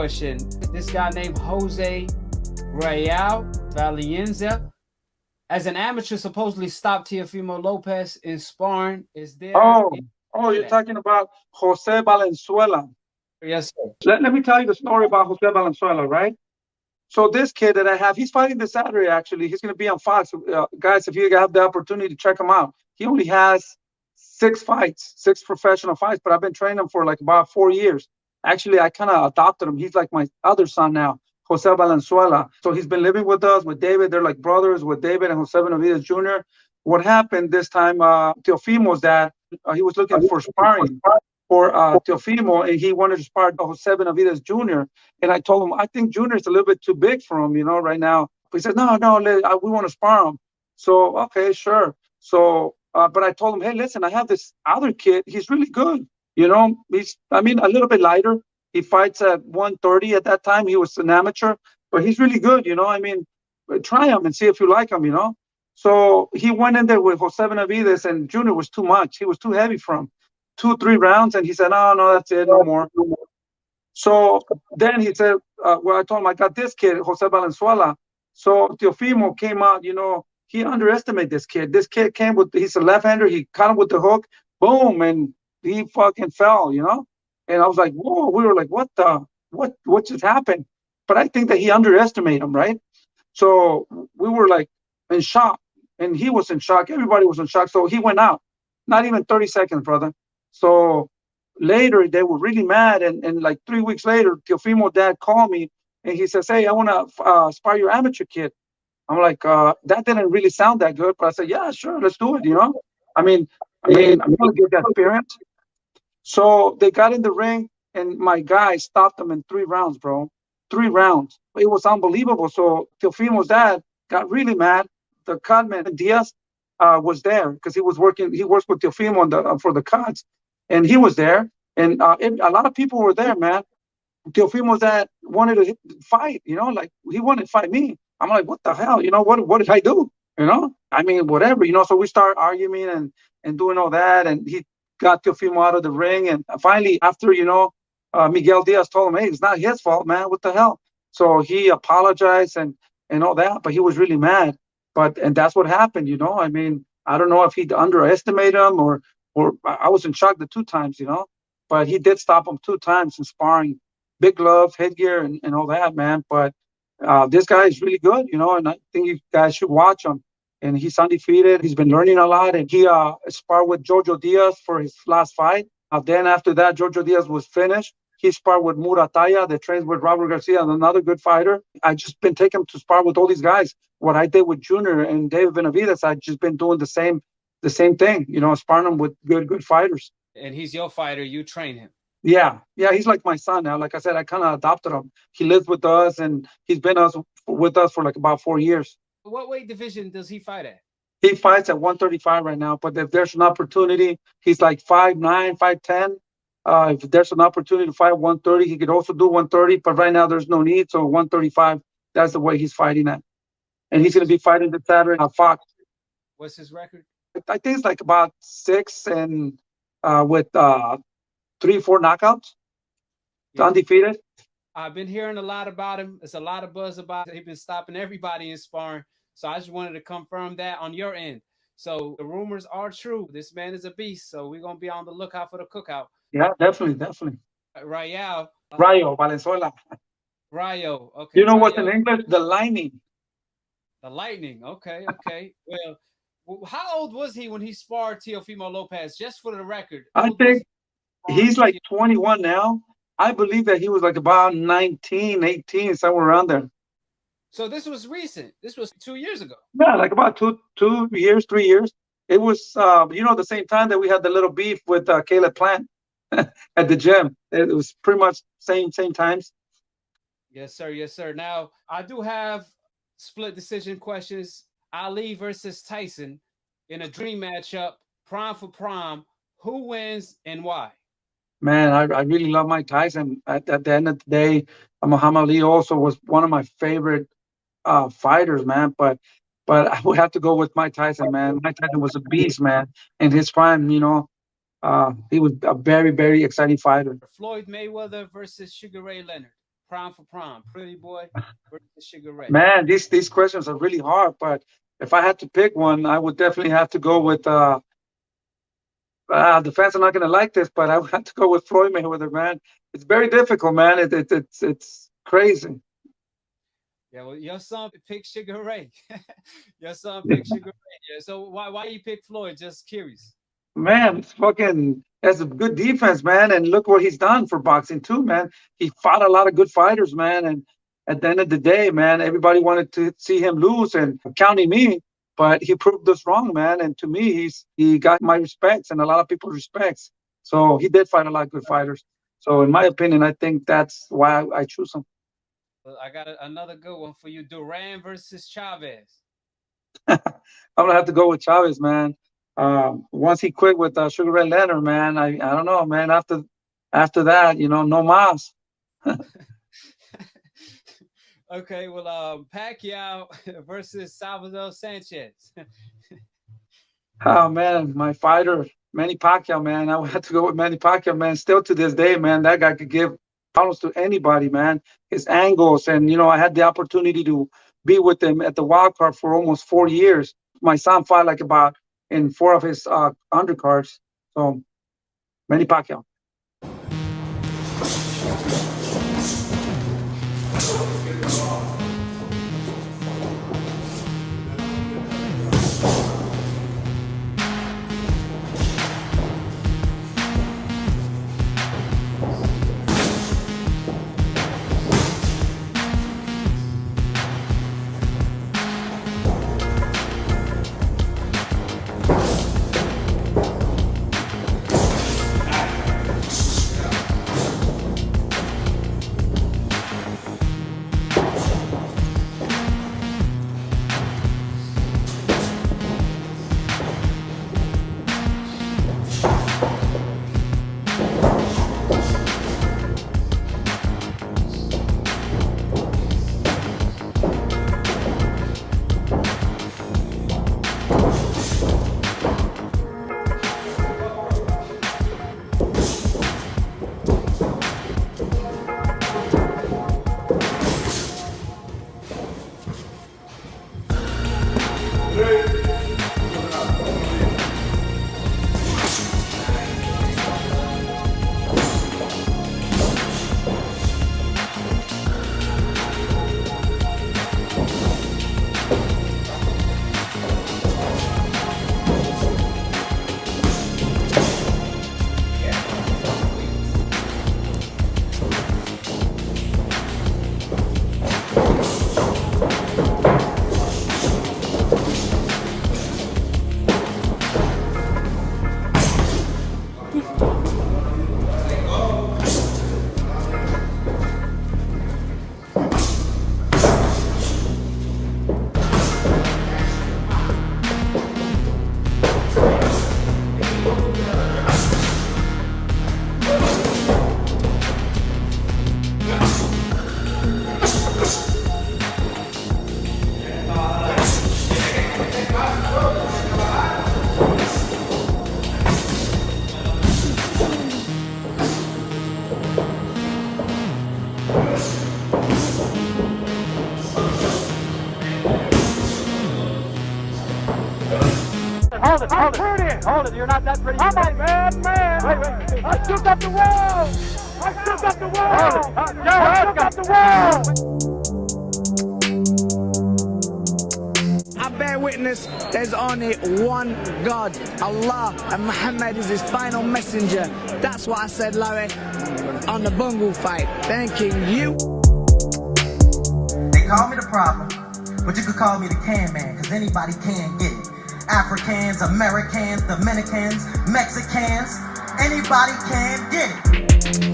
question. This guy named Jose Rayo Valenzuela, as an amateur, supposedly stopped Teofimo Lopez in sparring. Is there? You're talking about Jose Valenzuela. Yes, sir. Let me tell you the story about Jose Valenzuela, right? So this kid that I have, he's fighting this Saturday, actually. He's going to be on Fox. Guys, if you have the opportunity to check him out, he only has 6 professional fights, but I've been training him for like about 4 years. Actually, I kind of adopted him. He's like my other son now, Jose Valenzuela. So he's been living with us, with David. They're like brothers with David and Jose Benavidez Jr. What happened this time, Teofimo's dad, he was looking for sparring for Teofimo, and he wanted to spar Jose Benavidez Jr. And I told him, I think Jr. is a little bit too big for him, right now. But he said, no, we want to spar him. So, okay, sure. So, but I told him, hey, listen, I have this other kid. He's really good. He's a little bit lighter. He fights at 130 at that time. He was an amateur, but he's really good. Try him and see if you like him, So he went in there with Jose Benavidez, and Junior was too much. He was too heavy for him. 2-3 rounds, and he said, no, that's it, no more. So then he said, I told him I got this kid, Jose Valenzuela. So Teofimo came out, he underestimated this kid. This kid came he's a left-hander. He caught him with the hook, boom, and he fucking fell, And I was like, whoa, we were like, what just happened? But I think that he underestimated him, right? So we were like in shock, and he was in shock. Everybody was in shock. So he went out, not even 30 seconds, brother. So later they were really mad, and like 3 weeks later, Teofimo dad called me, and he says, hey, I want to spar your amateur kid. I'm like, that didn't really sound that good, but I said, yeah, sure, let's do it. I'm going to get that experience. So they got in the ring, and my guy stopped them in 3 rounds, bro. 3 rounds. It was unbelievable. So Teofimo's dad got really mad. The cutman, Diaz, was there because he works with Teofimo for the cuts, and he was there. And a lot of people were there, man. Teofimo's dad wanted to fight, like he wanted to fight me. I'm like, what the hell? What did I do? Whatever, So we start arguing and doing all that, and he got Teofimo out of the ring. And finally, after, Miguel Diaz told him, hey, it's not his fault, man. What the hell? So he apologized and all that, but he was really mad. And that's what happened, I don't know if he underestimated him or I was in shock the 2 times, but he did stop him 2 times in sparring. Big gloves, headgear, and all that, man. But this guy is really good, and I think you guys should watch him. And he's undefeated. He's been learning a lot, and he sparred with Jojo Diaz for his last fight. Then after that, Jojo Diaz was finished. He sparred with Murataya, that trains with Robert Garcia, another good fighter. I just been taking him to spar with all these guys. What I did with Junior and David Benavidez, I just been doing the same thing, sparring them with good fighters. And he's your fighter. You train him. Yeah, he's like my son now. Like I said, I kind of adopted him. He lives with us, and he's been with us for like about 4 years. What weight division does he fight at? He fights at 135 right now, but if there's an opportunity, he's like 5'9", 5'10". If there's an opportunity to fight 130, he could also do 130, but right now there's no need, so 135, that's the way he's fighting at. And he's going to be fighting this Saturday at Fox. What's his record? I think it's like about 6 and with 3-4 knockouts. Yeah. Undefeated. I've been hearing a lot about him. There's a lot of buzz about it. He's been stopping everybody in sparring. So I just wanted to confirm that on your end. So the rumors are true. This man is a beast. So we're going to be on the lookout for the cookout. Yeah, definitely. Rayo Valenzuela. Rayo. Okay. You know what's in English? The Lightning. The Lightning. Okay. Well, how old was he when he sparred Teofimo Lopez? Just for the record. I think he's like 21 now. I believe that he was like about 19, 18, somewhere around there. So this was recent. This was 2 years ago. Yeah, like about 2 years, 3 years. It was, the same time that we had the little beef with Caleb Plant at the gym. It was pretty much same times. Yes, sir. Now, I do have split decision questions. Ali versus Tyson in a dream matchup, prime for prime. Who wins and why? Man, I really love Mike Tyson. At the end of the day, Muhammad Ali also was one of my favorite fighters, man. But I would have to go with Mike Tyson, man. Mike Tyson was a beast, man. In his prime, he was a very, very exciting fighter. Floyd Mayweather versus Sugar Ray Leonard. prime for prime? Pretty Boy versus Sugar Ray. Man, these questions are really hard, but if I had to pick one, I would definitely have to go with the fans are not gonna like this, but I would have to go with Floyd Mayweather, man. It's very difficult, man. It's crazy. Yeah, well, your son picked Sugar Ray. Your son picked Sugar Ray. Yeah, so why you pick Floyd? Just curious. Man, it's fucking has a good defense, man, and look what he's done for boxing too, man. He fought a lot of good fighters, man, and at the end of the day, man, everybody wanted to see him lose, and counting me, but he proved us wrong, man. And to me, he got my respects and a lot of people's respects. So he did fight a lot of good fighters. So in my opinion, I think that's why I choose him. Well, I got another good one for you: Duran versus Chavez. I'm gonna have to go with Chavez, man. Once he quit with Sugar Ray Leonard, man, I don't know, man. After that, no mas. Okay, well, Pacquiao versus Salvador Sanchez. Oh man, my fighter, Manny Pacquiao, man. I would have to go with Manny Pacquiao, man. Still to this day, man, that guy could give problems to anybody, man. His angles, and I had the opportunity to be with him at the wild card for almost 4 years. My son fought like about in 4 of his undercards. So, Manny Pacquiao. Hold it, you're not that pretty. I'm a bad man. Wait. I took up the world. I took up the world. I took up the world. I bear witness, there's only one God, Allah, and Muhammad is his final messenger. That's what I said, Larry, on the bungle fight. Thanking you. They call me the problem, but you could call me the can man, because anybody can get it. Africans, Americans, Dominicans, Mexicans, anybody can get it.